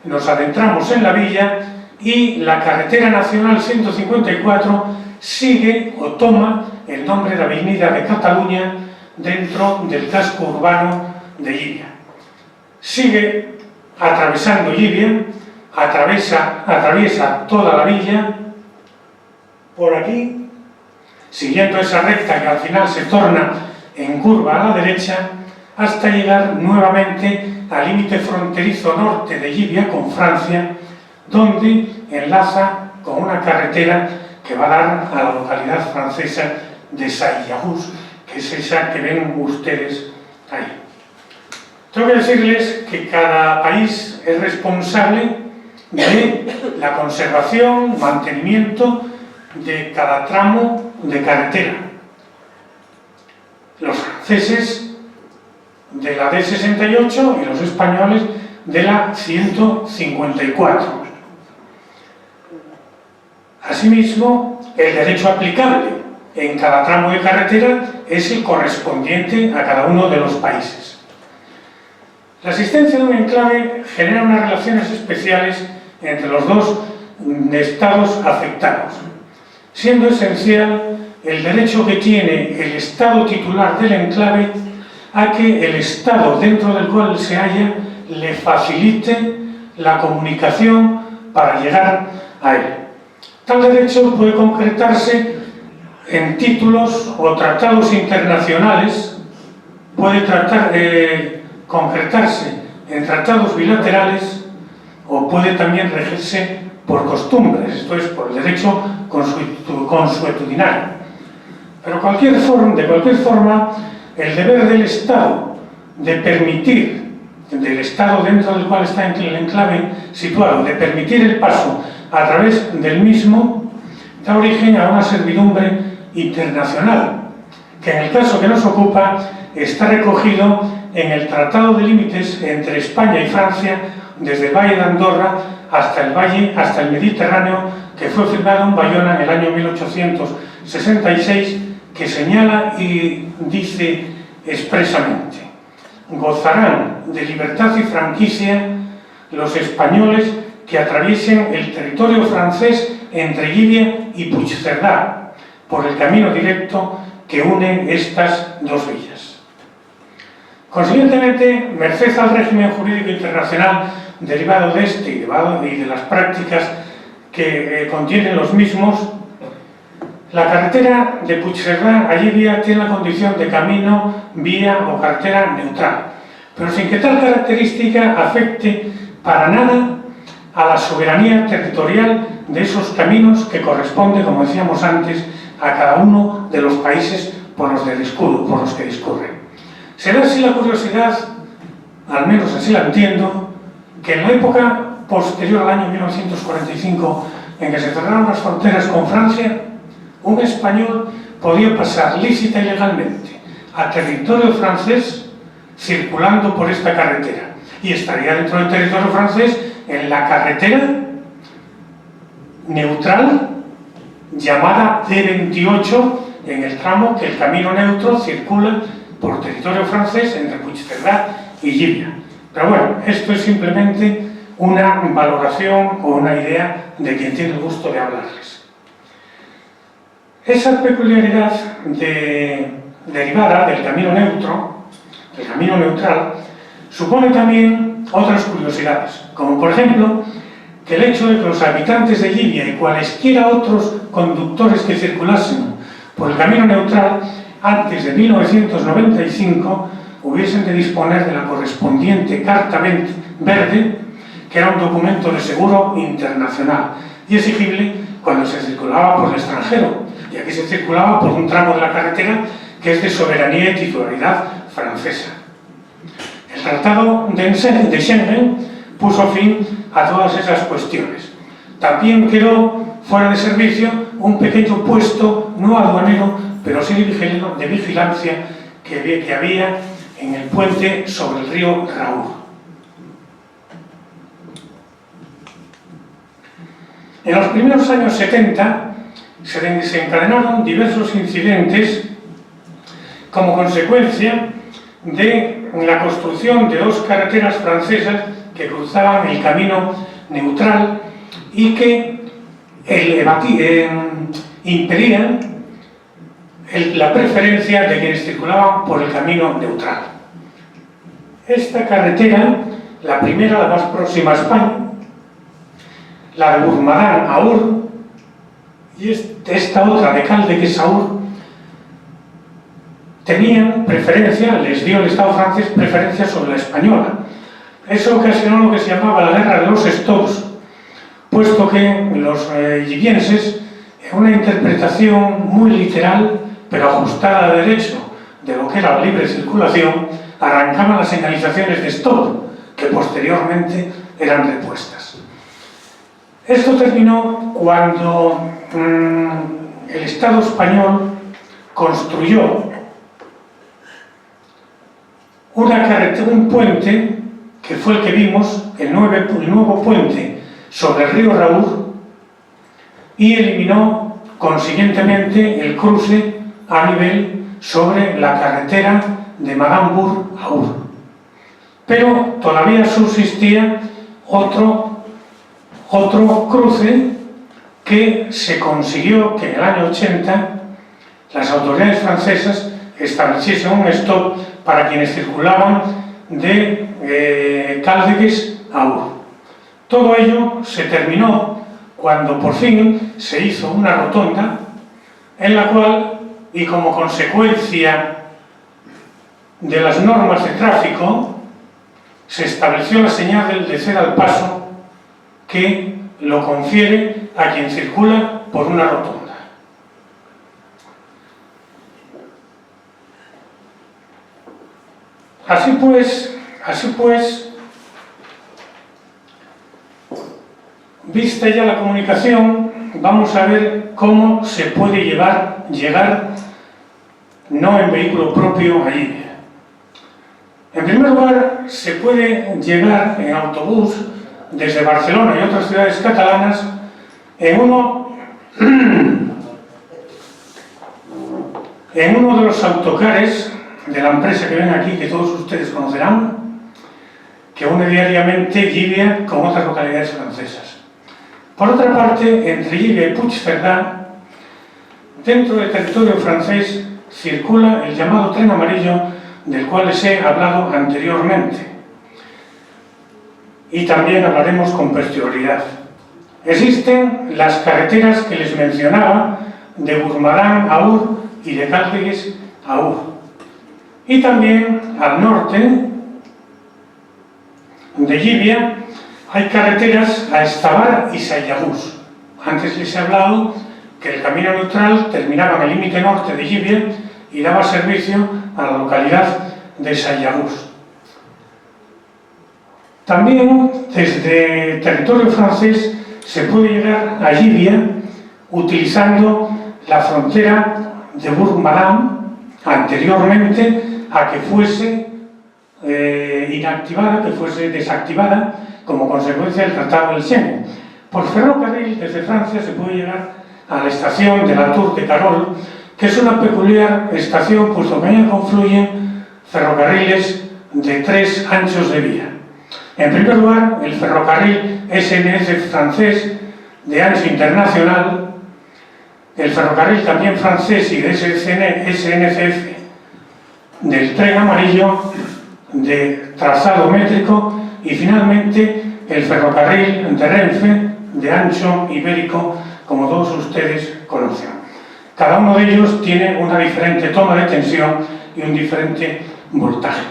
nos adentramos en la villa y la carretera nacional 154 sigue o toma el nombre de Avenida de Cataluña dentro del casco urbano de Llívia. Sigue atravesando Llívia, atraviesa toda la villa, por aquí, siguiendo esa recta que al final se torna en curva a la derecha, hasta llegar nuevamente al límite fronterizo norte de Llívia con Francia, donde enlaza con una carretera que va a dar a la localidad francesa de Saillarús, que es esa que ven ustedes ahí. Tengo que decirles que cada país es responsable de la conservación, mantenimiento de cada tramo de carretera. Los franceses de la D68 y los españoles de la 154. Asimismo, el derecho aplicable en cada tramo de carretera es el correspondiente a cada uno de los países. La existencia de un enclave genera unas relaciones especiales entre los dos estados afectados, siendo esencial el derecho que tiene el estado titular del enclave a que el estado dentro del cual se halla le facilite la comunicación para llegar a él. Tal derecho puede concretarse en títulos o tratados internacionales, puede concretarse en tratados bilaterales o puede también regirse por costumbres, esto es, por el derecho consuetudinario. Pero de cualquier forma, el deber del Estado de permitir, del Estado dentro del cual está el enclave situado, de permitir el paso a través del mismo, da origen a una servidumbre internacional, que en el caso que nos ocupa está recogido en el Tratado de Límites entre España y Francia, desde el Valle de Andorra hasta el Mediterráneo, que fue firmado en Bayona en el año 1866, que señala y dice expresamente: gozarán de libertad y franquicia los españoles que atraviesen el territorio francés entre Llívia y Puigcerdá por el camino directo que une estas dos villas. Consiguientemente, merced al régimen jurídico internacional derivado de este y de las prácticas que contienen los mismos, la carretera de Puigcerdá a Llívia tiene la condición de camino, vía o carretera neutral, pero sin que tal característica afecte para nada a la soberanía territorial de esos caminos que corresponde, como decíamos antes, a cada uno de los países por los que discurren. Será así la curiosidad, al menos así la entiendo, que en la época posterior al año 1945, en que se cerraron las fronteras con Francia, un español podía pasar lícita y legalmente a territorio francés circulando por esta carretera y estaría dentro del territorio francés en la carretera neutral llamada D28 en el tramo que el camino neutro circula por territorio francés entre Puigcerdá y Llívia. Pero bueno, esto es simplemente una valoración o una idea de quien tiene el gusto de hablarles. Esa peculiaridad derivada del camino neutral, supone también otras curiosidades, como por ejemplo que el hecho de que los habitantes de Llívia y cualesquiera otros conductores que circulasen por el camino neutral antes de 1995 hubiesen de disponer de la correspondiente Carta Verde, que era un documento de seguro internacional y exigible cuando se circulaba por el extranjero, y aquí se circulaba por un tramo de la carretera que es de soberanía y titularidad francesa. El Tratado de Schengen puso fin a todas esas cuestiones. También quedó fuera de servicio un pequeño puesto no aduanero, pero sí de vigilancia que había en el puente sobre el río Raúl. En los primeros años 70 se desencadenaron diversos incidentes como consecuencia de la construcción de dos carreteras francesas que cruzaban el camino neutral y que impedían la preferencia de quienes circulaban por el camino neutral. Esta carretera, la primera, la más próxima a España, la de Bourg-Madame a Our, y esta otra de Caldeques a Our, tenían preferencia, les dio el Estado francés preferencia sobre la española. Eso ocasionó lo que se llamaba la Guerra de los Stocks, puesto que los llivienses, en una interpretación muy literal, pero ajustada a derecho de lo que era la libre circulación, arrancaban las señalizaciones de stop, que posteriormente eran repuestas. Esto terminó cuando el Estado español construyó un puente, que fue el que vimos, el nuevo puente sobre el río Raúl, y eliminó consiguientemente el cruce a nivel sobre la carretera de Madambourg a Our. Pero todavía subsistía otro cruce que se consiguió que en el año 80 las autoridades francesas estableciesen un stop para quienes circulaban de Caldeques a Our. Todo ello se terminó cuando por fin se hizo una rotonda en la cual, y como consecuencia de las normas de tráfico, se estableció la señal de ceda al paso que lo confiere a quien circula por una rotonda. Así pues, vista ya la comunicación, vamos a ver cómo se puede llegar no en vehículo propio allí. En primer lugar, se puede llegar en autobús desde Barcelona y otras ciudades catalanas en uno de los autocares de la empresa que ven aquí, que todos ustedes conocerán, que une diariamente Llívia con otras localidades francesas. Por otra parte, entre Llívia y Puigcerdá, dentro del territorio francés, circula el llamado tren amarillo, del cual les he hablado anteriormente. Y también hablaremos con posterioridad. Existen las carreteras que les mencionaba, de Bourg-Madame a Our y de Caldeques a Our. Y también al norte de Llívia hay carreteras a Estavar y Saillagús. Antes les he hablado que el camino neutral terminaba en el límite norte de Llívia y daba servicio a la localidad de Saillagús. También desde territorio francés se puede llegar a Llívia utilizando la frontera de Bourg-Madame anteriormente a que fuese inactivada, que fuese desactivada como consecuencia del Tratado del Schengen. Por ferrocarril desde Francia se puede llegar a la estación de la Tour de Carol, que es una peculiar estación puesto que en ella confluyen ferrocarriles de 3 anchos de vía. En primer lugar, el ferrocarril SNCF francés de ancho internacional, el ferrocarril también francés y de SNCF del tren amarillo de trazado métrico y finalmente el ferrocarril de Renfe de ancho ibérico, como todos ustedes conocen. Cada uno de ellos tiene una diferente toma de tensión y un diferente voltaje.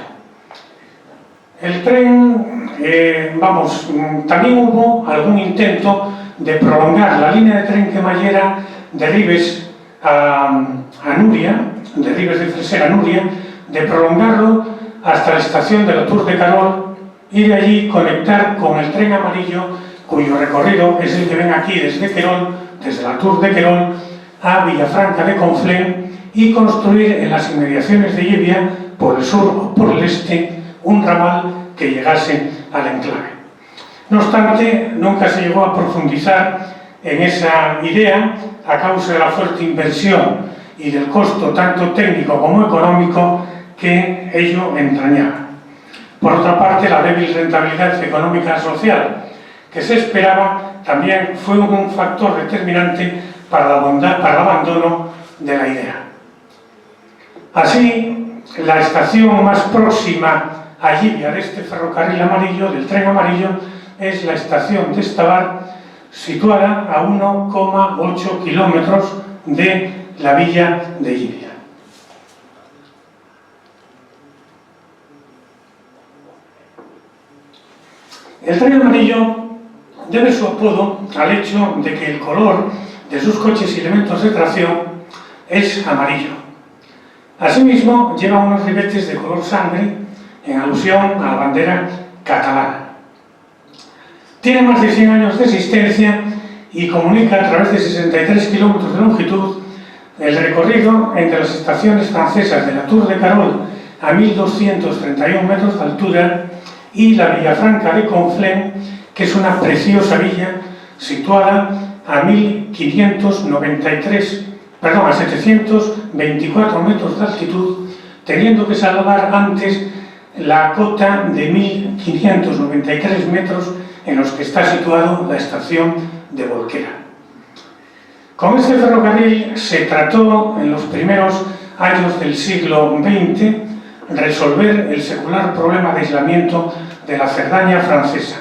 El tren, también hubo algún intento de prolongar la línea de tren cremallera de Ribes a Núria, de Ribes de Freser a Núria, de prolongarlo hasta la estación de la Tour de Carol y de allí conectar con el tren amarillo, cuyo recorrido es el que ven aquí desde Querol, desde la Tour de Querol a Villafranca de Conflent, y construir en las inmediaciones de Llivia, por el sur o por el este, un ramal que llegase al enclave. No obstante, nunca se llegó a profundizar en esa idea a causa de la fuerte inversión y del costo tanto técnico como económico que ello entrañaba. Por otra parte, la débil rentabilidad económica y social que se esperaba también fue un factor determinante para el abandono de la idea. Así, la estación más próxima a Llivia de este ferrocarril amarillo, del tren amarillo, es la estación de Estavar, situada a 1,8 kilómetros de la villa de Llivia. El tren amarillo debe su apodo al hecho de que el color de sus coches y elementos de tracción es amarillo. Asimismo, lleva unos ribetes de color sangre en alusión a la bandera catalana. Tiene más de 100 años de existencia y comunica a través de 63 kilómetros de longitud el recorrido entre las estaciones francesas de la Tour de Carol a 1.231 metros de altura y la Villafranca de Conflent, que es una preciosa villa situada a 724 metros de altitud, teniendo que salvar antes la cota de 1.593 metros en los que está situada la estación de Volquera. Con este ferrocarril se trató en los primeros años del siglo XX resolver el secular problema de aislamiento de la Cerdaña francesa,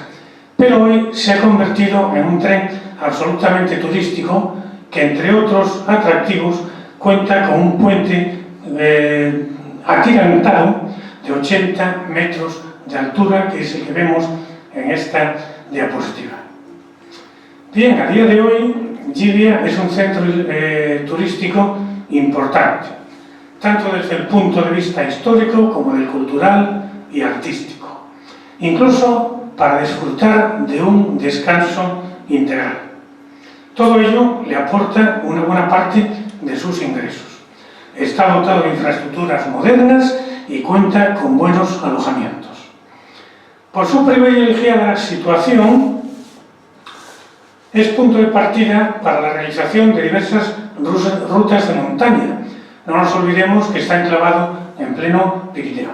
pero hoy se ha convertido en un tren absolutamente turístico que, entre otros atractivos, cuenta con un puente atirantado de 80 metros de altura, que es el que vemos en esta diapositiva. Bien, a día de hoy, Llivia es un centro turístico importante, tanto desde el punto de vista histórico como del cultural y artístico, incluso para disfrutar de un descanso integral. Todo ello le aporta una buena parte de sus ingresos. Está dotado de infraestructuras modernas y cuenta con buenos alojamientos. Por su privilegiada situación, es punto de partida para la realización de diversas rutas de montaña. No nos olvidemos que está enclavado en pleno Pirineo.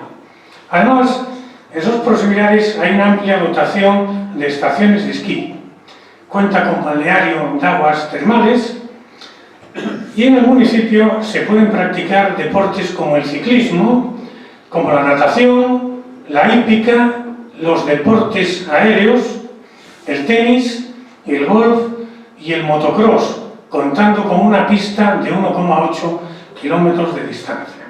Además, en sus proximidades hay una amplia dotación de estaciones de esquí. Cuenta con balneario de aguas termales y en el municipio se pueden practicar deportes como el ciclismo, como la natación, la hípica, los deportes aéreos, el tenis, el golf y el motocross, contando con una pista de 1,8 kilómetros de distancia.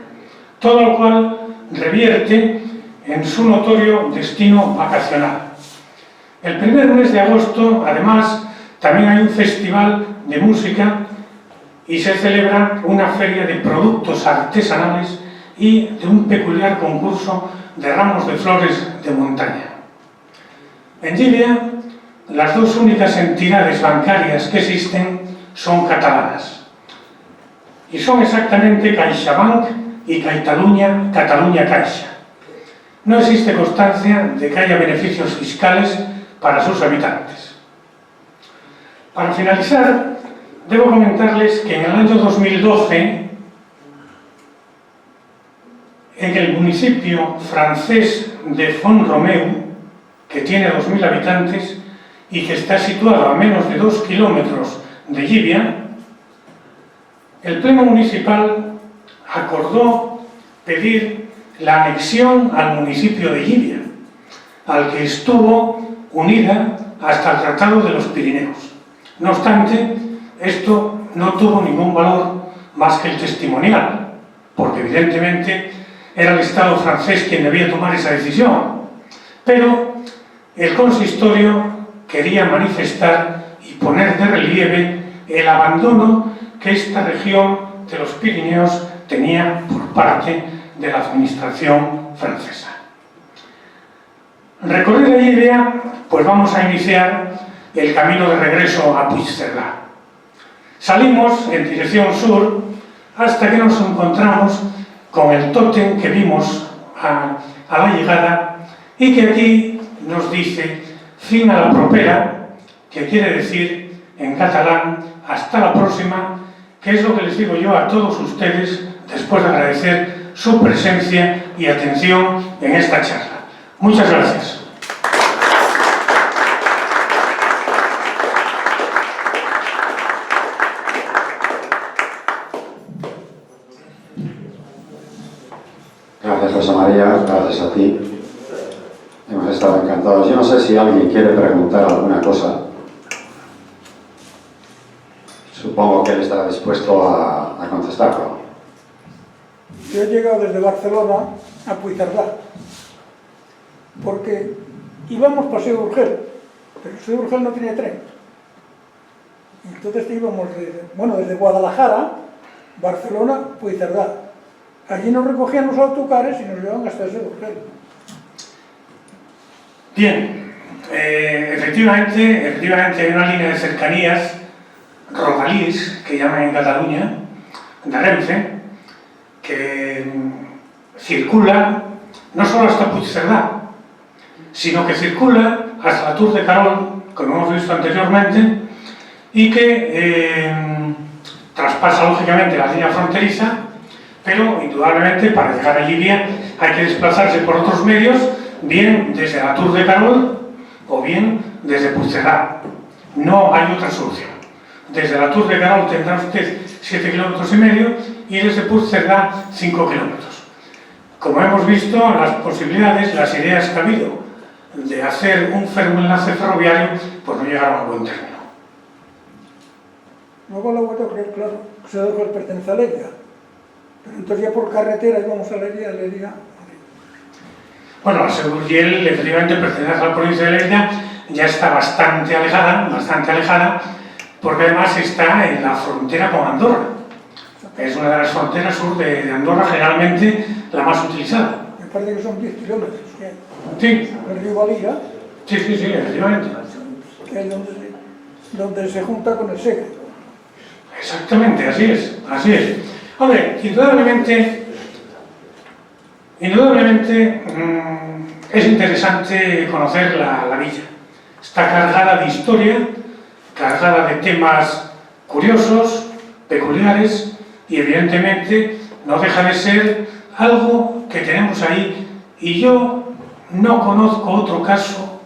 Todo lo cual revierte en su notorio destino vacacional. El primer mes de agosto, además, también hay un festival de música y se celebra una feria de productos artesanales y de un peculiar concurso de ramos de flores de montaña. En Llivia, las dos únicas entidades bancarias que existen son catalanas. y son exactamente CaixaBank y Catalunya Caixa. No existe constancia de que haya beneficios fiscales para sus habitantes. Para finalizar, debo comentarles que en el año 2012, en el municipio francés de Font-Romeu, que tiene 2.000 habitantes y que está situado a menos de 2 kilómetros de Llivia, el Pleno Municipal acordó pedir la anexión al municipio de Llivia, al que estuvo unida hasta el Tratado de los Pirineos. No obstante, esto no tuvo ningún valor más que el testimonial, porque evidentemente era el Estado francés quien debía tomar esa decisión. Pero el consistorio quería manifestar y poner de relieve el abandono que esta región de los Pirineos tenía por parte de la administración francesa. Recorrida Llivia, pues vamos a iniciar el camino de regreso a Puigcerdá. Salimos en dirección sur hasta que nos encontramos con el tótem que vimos a la llegada y que aquí nos dice fin a la propera, que quiere decir en catalán hasta la próxima, que es lo que les digo yo a todos ustedes después de agradecer su presencia y atención en esta charla. Muchas gracias. Gracias, José María, gracias a ti. Hemos estado encantados. Yo no sé si alguien quiere preguntar alguna cosa. Supongo que él estará dispuesto a contestarlo. Yo he llegado desde Barcelona a Puigcerdá porque íbamos Paseo Urgel, pero Paseo Urgel no tenía tren. Entonces íbamos desde Guadalajara, Barcelona, Puigcerdá. Allí nos recogían los autocares y nos llevaban hasta Paseo Urgel. Bien, efectivamente hay una línea de cercanías, Rodalís, que llaman en Cataluña, de Renfe, que circula no solo hasta Puigcerdá, sino que circula hasta la Tour de Carol, como hemos visto anteriormente, y que traspasa lógicamente la línea fronteriza, pero indudablemente para llegar a Llivia hay que desplazarse por otros medios, bien desde la Tour de Carol o bien desde Puigcerdá. No hay otra solución. Desde la Tour de Carol tendrá usted 7,5 kilómetros y desde Puigcerdá 5 kilómetros. Como hemos visto, las posibilidades, las ideas que ha habido de hacer un enlace ferroviario, pues no llegaron a buen término. Luego la vuelta, claro, se dejó el pertenece a Leria. Pero entonces ya por carretera íbamos a Leria. Bueno, la Segurgiel efectivamente pertenece a la provincia de Lleida, ya está bastante alejada, porque además está en la frontera con Andorra. Es una de las fronteras sur de Andorra, generalmente la más utilizada. Me parece que son 10 kilómetros. Sí. El río Valira. Sí, efectivamente. Que es donde se junta con el Segre. Exactamente, así es. Hombre, indudablemente es interesante conocer la villa. Está cargada de historia, cargada de temas curiosos, peculiares, y evidentemente no deja de ser algo que tenemos ahí. Y yo no conozco otro caso,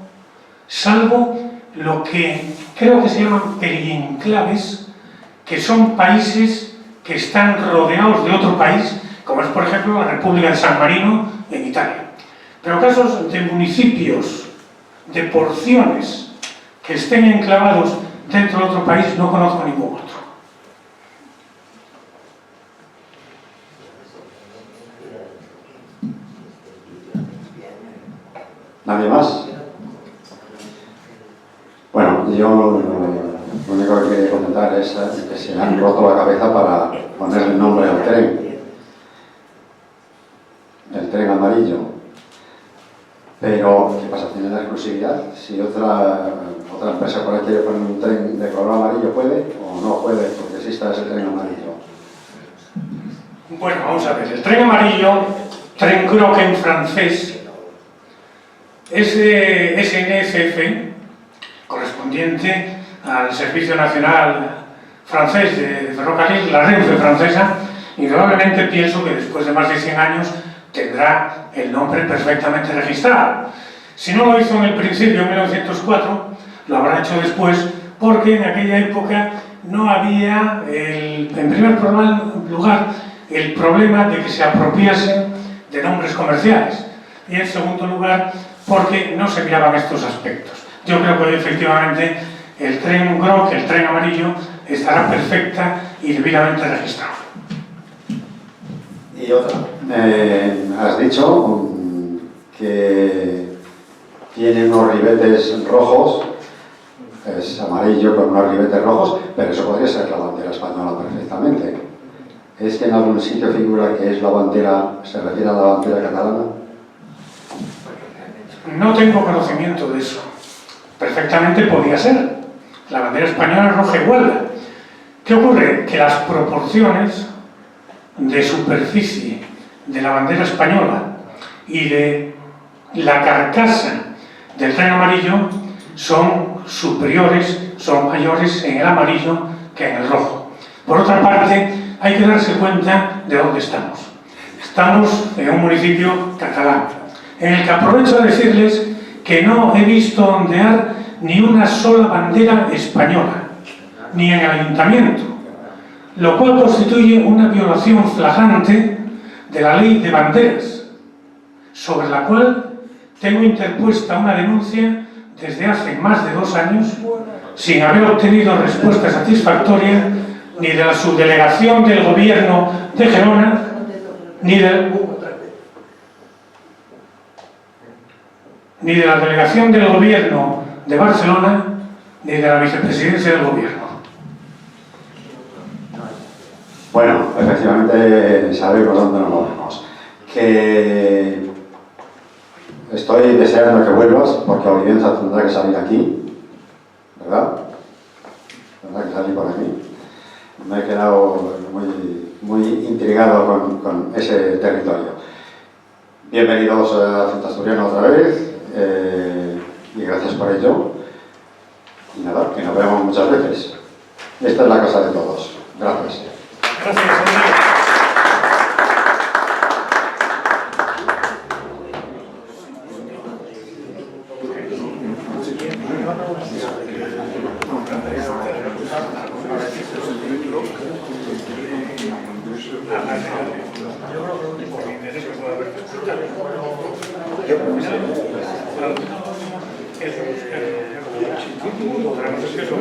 salvo lo que creo que se llaman perienclaves, que son países que están rodeados de otro país, como es por ejemplo la República de San Marino en Italia. Pero casos de municipios, de porciones que estén enclavados dentro de otro país, no conozco ningún otro. ¿Nadie más? Bueno, yo lo único que quería comentar es que se han roto la cabeza para poner el nombre al tren. El tren amarillo. Pero, ¿qué pasa? ¿Tiene la exclusividad? Si otra empresa por ahí quiere poner un tren de color amarillo, ¿puede o no puede? Porque exista ese tren amarillo. Bueno, vamos a ver. El tren amarillo, tren Groc en francés, es SNCF, correspondiente al Servicio Nacional Francés de Ferrocarril, la Renfe francesa. Indudablemente pienso que después de más de 100 años tendrá el nombre perfectamente registrado. Si no lo hizo en el principio, en 1904, lo habrá hecho después, porque en aquella época no había, en primer lugar, el problema de que se apropiasen de nombres comerciales, y en segundo lugar, porque no se miraban estos aspectos. Yo creo que efectivamente el tren Groc, el tren amarillo, estará perfecta y debidamente registrado. Y otra, has dicho que tiene unos ribetes rojos, es amarillo con unos ribetes rojos, pero eso podría ser la bandera española perfectamente. ¿Es que en algún sitio figura que es la bandera, se refiere a la bandera catalana? No tengo conocimiento de eso. Perfectamente podía ser. La bandera española es roja igual. ¿Qué ocurre? Que las proporciones de superficie de la bandera española y de la carcasa del tren amarillo son superiores, son mayores en el amarillo que en el rojo. Por otra parte, hay que darse cuenta de dónde estamos. Estamos en un municipio catalán, en el que aprovecho a decirles que no he visto ondear ni una sola bandera española, ni en el ayuntamiento, lo cual constituye una violación flagrante de la ley de banderas, sobre la cual tengo interpuesta una denuncia desde hace más de 2 años, sin haber obtenido respuesta satisfactoria ni de la subdelegación del gobierno de Gerona, ni de la delegación del gobierno de Barcelona, ni de la vicepresidencia del gobierno. Bueno, efectivamente sabemos dónde nos movemos. Que estoy deseando que vuelvas, porque Olivenza tendrá que salir aquí, ¿verdad? Tendrá que salir por aquí. Me he quedado muy intrigado con ese territorio. Bienvenidos a Centro Asturiano otra vez, y gracias por ello. Y nada, que nos vemos muchas veces. Esta es la casa de todos. Gracias. Gracias, señor. Yo